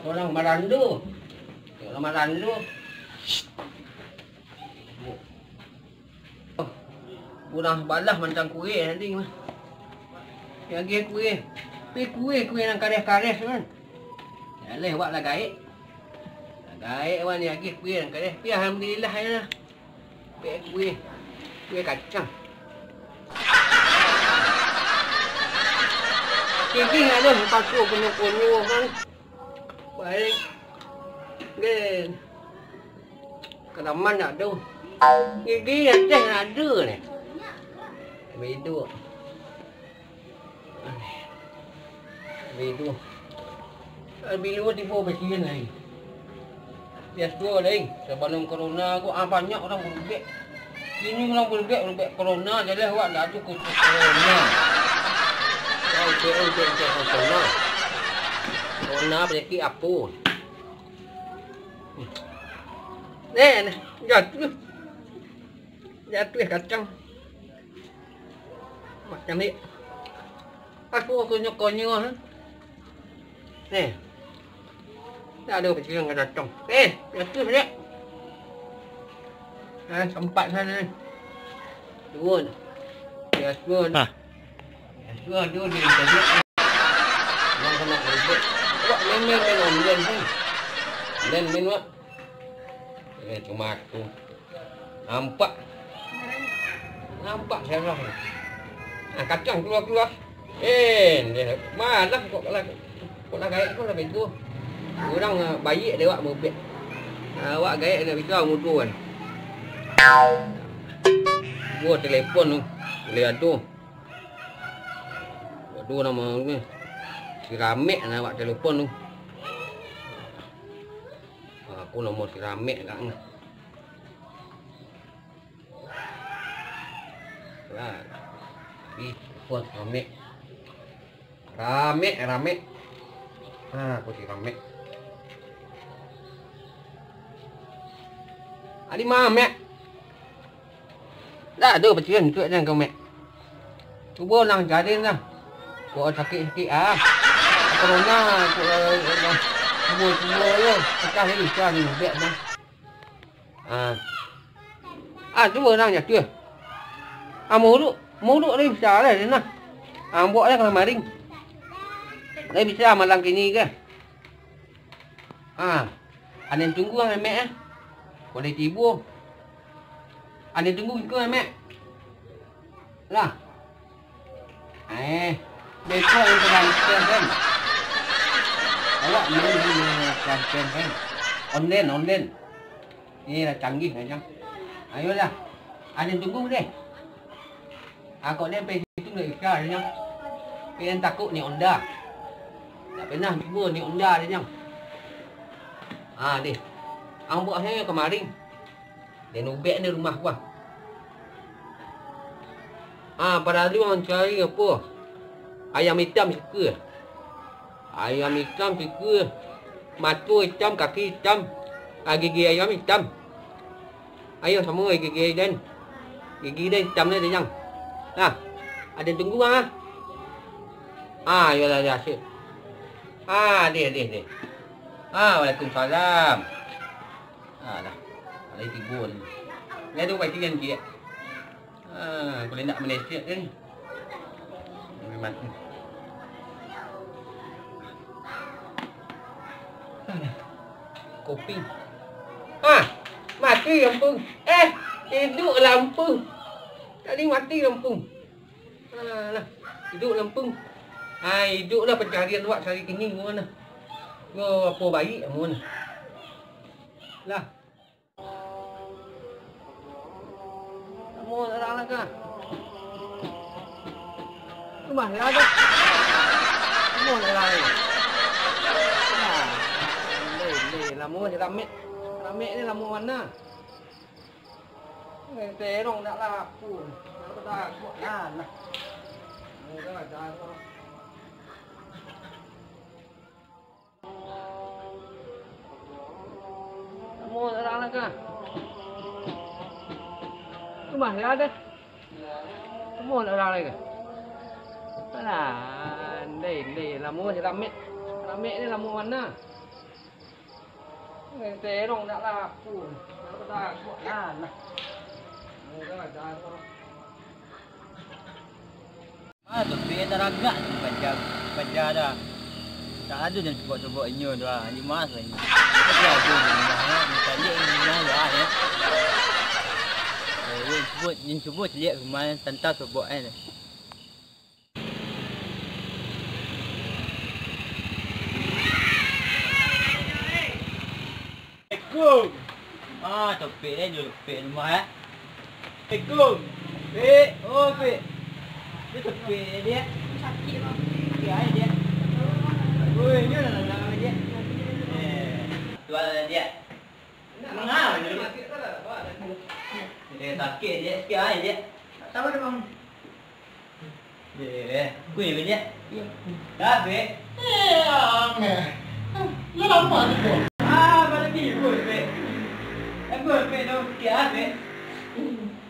Orang marandu. Orang marandu. Kurang balah macam kuih nanti mah. Yang kuih. Kuih yang kares-kares kan. Ya leh buat lah gaik. Gaik wan ni lagi kuih yang kares. Pi alhamdulillah ya lah. Kuih kacang. Kiki ada paku kunyuk-kunyuk kan. Baik. Gen. Kedaman tak ada. Gigi atas ada ni. Bedu. Bedu. Bila tiba bersihin lagi. Biasa lagi. Sebelum corona aku banyak orang berbek. Ini orang berbek corona jadi awak dah tu kutuk corona. Corona. Corona berarti apa? Nih, jatuh kacang. Macam ni. Aku konyol-konyol. Nih. Tak ada kecil yang kacang. Jatuh ni. Sempat sana. Dua. Jatuh. Jatuh dia jadi. Orang kena berbek. Wak main online kan. Main wak. Cuma aku. Nampak saya lah. Kacang keluar. Malah kok lah gaik kau lah begitu. Orang baik dia wak berbek. Wak gaik nak bicara mutu kan. Gua telefon tu. Boleh ada. Ada nama ni. Si Ramek nak buat telefon tu. Aku nombor si Ramek kat ni. Telefon Ramek. Ramek. Aku si Ramek. Adi mah Mek. Dah ada percikan tu kan kau Mek. Cuba lang jadiin lah. Kau sakit-sakit corona semua je pecah lagi pecah ni biar dah. Cuba nang jatuh. Mulut ni besar lah dia nah. Buat dia kena maring. Dia bisa malang kini ke? Ada yang tunggu kan Mek boleh tibu. Ada yang tunggu ke Mek? Lah. Besok yang terangkan kan. Awak main terangkan kan. Online. Ini lah canggih macam. Ayolah. Ada yang tunggu deh. Kau ni pergi situ nak ikhlas dia. Pengen takut ni onda. Tak pernah cuba ni onda dia. Ni. Buat saya kemarin. Dia nubek ni rumah gua. Pada lu orang cari apa? Ayam hitam suka. Mata hitam, kaki hitam. Gigi ayam hitam. Ayo semua gigi dan. Gigi dia hitam ni dia. Nah, ada yang tunggu ah. Ya dah ya, sip. Dia. Waalaikumsalam. Dah. Ada timbul. Dia tu baik tiang dia. Boleh nak Malaysia kan. Memang. Kopi. Mati lampu. Hidup lampu. Tadi mati lampu. Lah, hidup lampu. Hiduplah pencarian awak cari kening mana. Go apa baik mana. Lah. Mau orang lah kah? Rumah dia ada. Mau orang lain. Lamu je ramit. Ramit ni lamu mana? Terong nak laku. Nak tak buat lah. Dah dah. Lamu orang lah kah? Rumah dia ada. Mau orang lain kah? Alah, ni lamu je ramit. Ramit ni lamu mana? Terong nak laku. Nak tak buat lah. Dah dah. Tapi dah agak baca dah. Tak ada yang sebut-sebut inyo dah. Ni mas ni. Tak ada ni. Tadi ni lah ya. Sebut lihat rumah tentang sebut kan. Assalamualaikum. Topik ni dulu topik rumah ya. Assalamualaikum. Pik. Dia topik dia. Sakit bang. Ya dia. Oi, ni lah dia. Tuan dia. Mana ni? Dia sakit dia. Sikit dia. Tak tahu dah bang. Kuih dia. Dah Pik. Lama ni kau. Pada timbul Pik. Timbul Pik tu sikit Pik.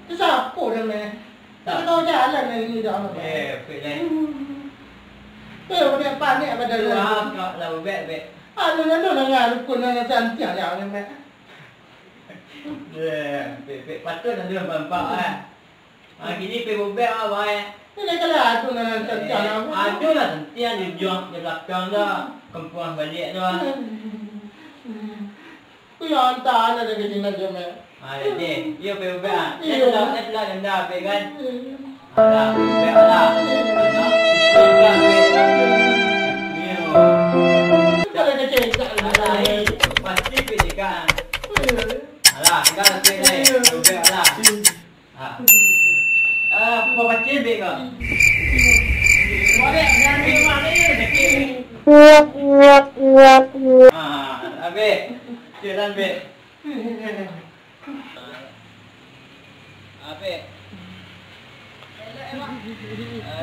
Tu siapa dah ni? Tak tahu jalan ni dah apa. Pik ni. Dia panik pada lu. Kau lah bebek Pik. Ada nak dengar rukun dengan cantik yang ni mek. Pik patut nak dia nampak gini Pik bebek baik. Ini kalau aku dengan cantik yang Ada lah sentian dia jual di belakang dah. Kempuan balik tu. Ku yang tak ada kerja nak je mek. Jadi, dia Pik bebek. Dia telah ganda Pik kan. Alah, bebek lah. Nak pikir kan Pik. Kalau kecil tak Alah, pasti Pik dekat. Alah, tinggal Pik ni. Bebek lah. Apa baca Pik kau? Boleh, jangan pergi mana ni, sakit. Pik. Jalan Pik. Pik.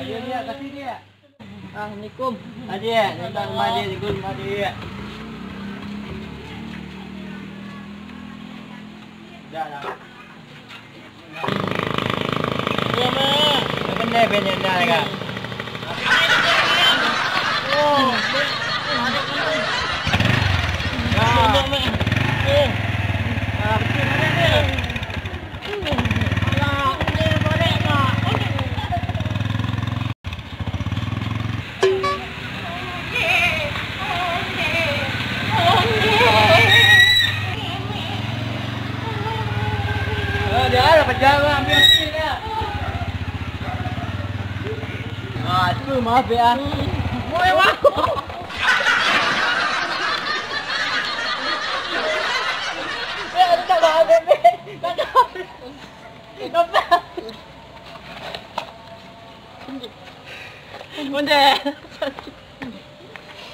Ya dia, kasih dia. Assalamualaikum. Adik, datang rumah dia, cikgu rumah dia. Dah. Ya mek. Benda Pik dah dekat. Oh. Dah. Mek. Betul ada ni. Alah, ni boleh tak? Dia ada penjara ambil ni dah. Tu maaf ya. Boleh aku. Tak ada Mek. Tak ada. Kenapa? Benda.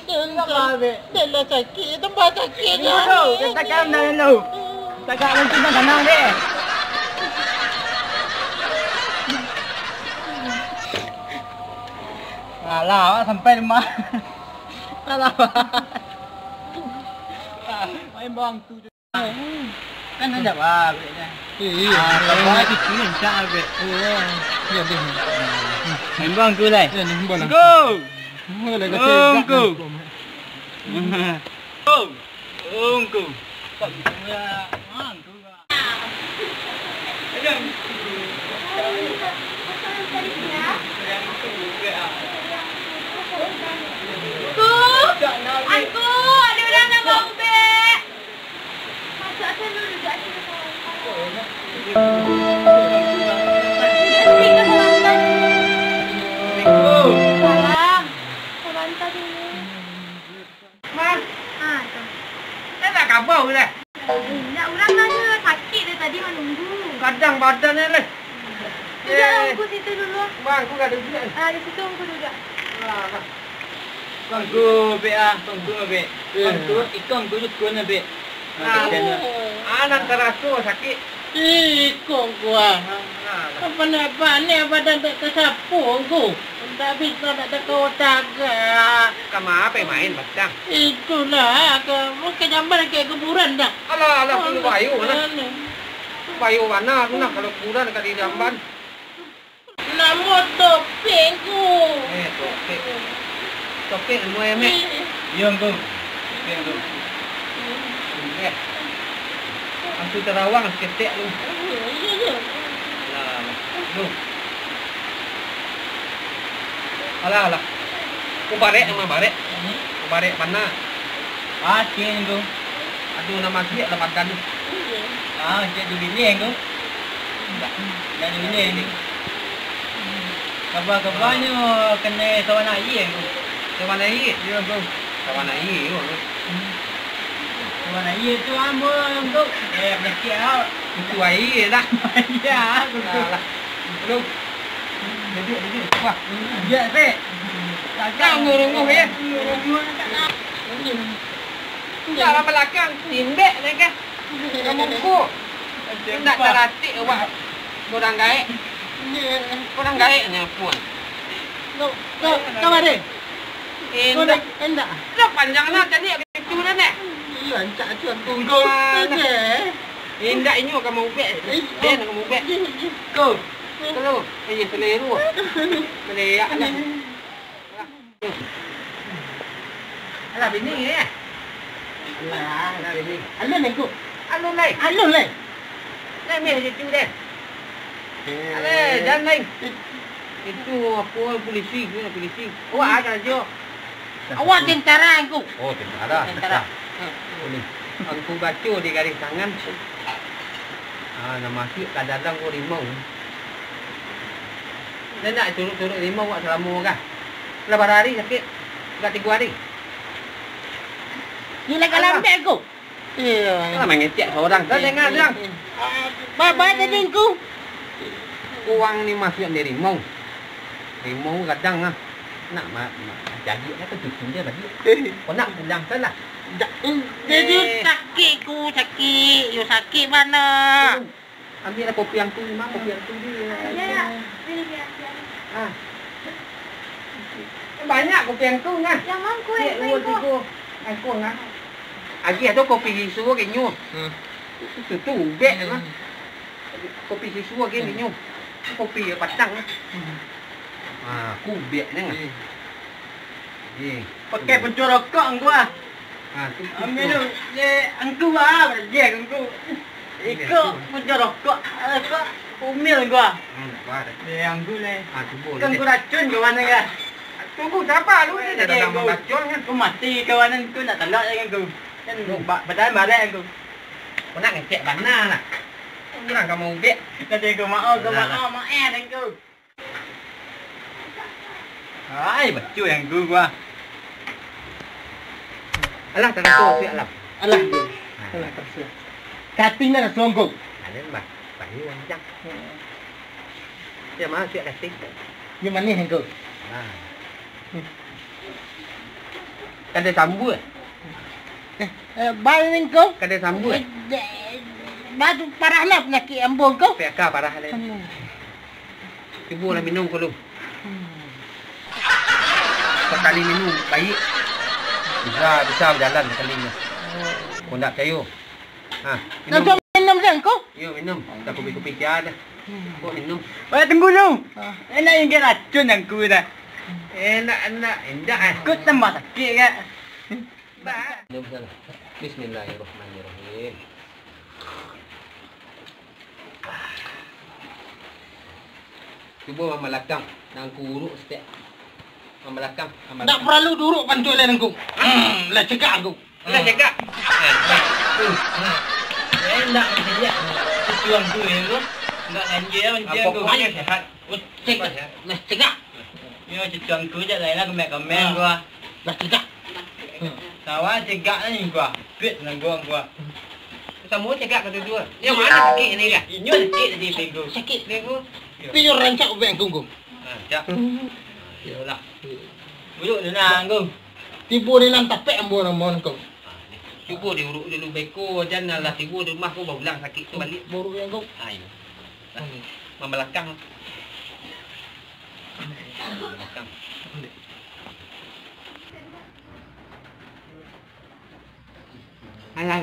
Dia lah sakit. Tempat sakit Ni tu, kita kan dah lu. Takak nanti nak tenang deh. Alah, sampai rumah. Alah. Main bang tu. Kan ada apa? Iya. Kalau kau itu ni tak ada. Ya deh. Hembang ku lai. Ya ni bola. Go. Mula Go. kata. Go. Go. Tak bisa. Angku. Ada. Aku ada orang nak bawa beg. Masuk asal dulu duduk asal Salam. Bantal dulu. Mas, Ha, tu. saya nak kabau ke dah? Nak orang nanya sakit dia tadi menunggu. Kadang badan ni lah. Duduk aku situ dulu. Bang, aku dah duduk. Ah, di situ aku duduk. Kongku be ah, kongku be. Kongku ikong ku kun be. Anak terasa sakit. Ikut gua. Apa nak ni badan tak tersapu aku. Tak bisa nak dekau taga. Kamu apa main batang? Itulah ke jamban ke kuburan dah. Alah, perlu bayu mana? Bayu mana tu nak kalau kuburan dekat di jamban. Nama topengku. Topik. Topik semua emek. Yang ku. Yang ku. Aku terawang seketik lu. Lu. Alah. Ku barek sama barek. Ku barek mana? Ah, kien ku. Aduh nama dia lah badan. Ah, jadi bini yang ku. Jadi bini yang ku. Kabar-kabarnya kena kawan air yang ku. Kawan air, dia tu. Kawan air tu. Kawan air tu ambo ku. Penyakit ah. Itu air dah. Ya, aku tu. Alah. Lu. Duduk. Wah. Ya, Pak. Kau ngurung ya. Jangan belakang timbek ni kan. Kamu ku. Tak terlatih awak. Kurang gaik. Kurang gaik ni pun. Kau ada? Endak. Dah panjang nak tadi itu dah ni. Iya, cak cuan tunggu. Endak ini kamu ubek. Dia nak kamu ubek. Kau. Kalau ayah seleru. Selerak lah. Alah bini ni. Alah bini. Alun ni ku. Alun lai. Lai meh je tu deh. Alah jangan lai. Itu apa polisi. Awak aja je. Awak tentara aku. Oh tentara. Polis. Aku baca di garis tangan. Nama si kadang-kadang aku rimau. Dia nak curuk-curuk rimau buat selama kan? Lepas hari sakit. Dekat 3 hari. You nak kalam dek aku. Kalau main ngecek seorang. Kau dengar bilang. Bye tadi aku. Uang ni masuk dari rimau. Rimau kadang lah. Nak jadi kan cuci dia bagi. Kau nak pulang kan lah. Jadi sakit ku sakit. You sakit mana? Ambil lah kopi yang tu. Memang kopi yang tu dia. Ya. Ini biar. Banyak kopi yang tu kan. Yang mana kau Dua, tiga. Aku kan. Lagi ada kopi susu ke nyu. Tu ubek kan. Kopi susu ke nyu. Kopi patang. Aku ubek ni kan. Pakai pencur rokok angku ah. Tu. Ambil tu. Le angku ah, berjek angku. Ikut pencur rokok. Rokok umil angku ah. Le angku le. Cuba Kan ku racun kawan kan. Tunggu siapa lu ni dah dalam racun kan. Ku mati kawanan ku nak talak dengan ku. Kan badan badan aku. Kau nak ngecek mana lah. Kurang kamu ubek. Tadi ku mau dan ku. Ai, betul yang ku gua. Alah tak tahu siap lah. Alah. Tersia. Kating nak songkok. Ada mbak. Bayu wanjang. Dia mana siap kating. You mana ni aku? Kan dia sambut. Bye ni aku. Kan dia sambut. Batu parah lah penyakit ambung kau. PK parah dia. Cuba lah minum kau lu. Sekali minum baik. Bisa berjalan sekali ni. Kau nak percaya. Nak minum dah kau? Yo minum. Tak kopi-kopi dia dah. Buat minum. Weh, tunggu dulu. Enak yang kira racun aku dah. Enak. Aku tambah sakit kan. Minum sana. Bismillahirrahmanirrahim. Cuba mama lakang nang kuruk setiap. Mama lakang. Tak perlu duduk bantu lain aku. Lah cakap aku. Lah cakap. Enak macam dia. Tujuan tu yang tu. Nak anjir macam tu. Pokoknya sehat. Lah cakap. Ni macam tujuan tu je lain lah komen gua. Lah cakap. Tawa cegak ni gua. Pit dengan gua. Semua cakap kata dua. Yang mana sakit ni kan? Ini sakit tadi pegu. Sakit. Pegu. Piur rancak ubeng kungkung. Cak. Yalah. Duduk tenang kau. Tipu ni nan tapek ambo ramon kau. Cuba diuruk dulu beko jangan lah tiba di rumah kau baru bilang sakit tu balik. Boru yang kau. Ayo. Mama lakang. Lakang. Alah.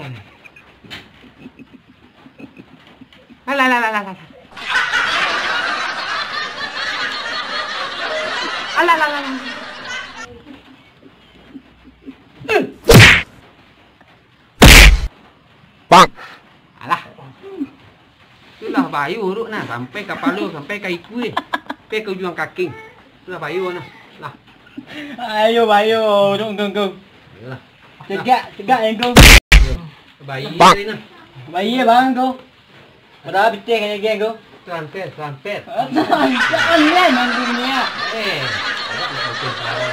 Alah. Itulah bayu urut nah sampai ke palu sampai ke ikui. Sampai ke ujung kaki. Itulah bayu nah. Lah. Ayo bayo, tunggu kau. Yalah. Cegak yang kau. Bayi ni nah. Bayi bang kau. Pada biting aja geng kau. Transfer. Jangan lain main dunia. Agak nak okey sekarang.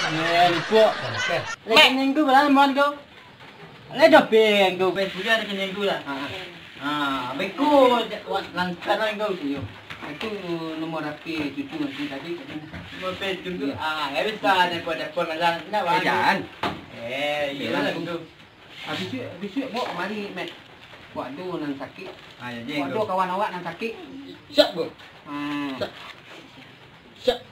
Ni lupa. Transfer. Rekening kau berapa mon kau? Ada doping kau. Punya rekening kau lah. Beku lantaran kau tu. Itu nomor HP cucu nanti tadi katanya. Nomor pet tu. Enggak bisa depot malam. Nak bang. Jangan. Iyalah kau. Besok bawa mari mat. Buat tu nan sakit. Ya Buat tu kawan awak nan sakit. Siap kau. Hmm. Siap.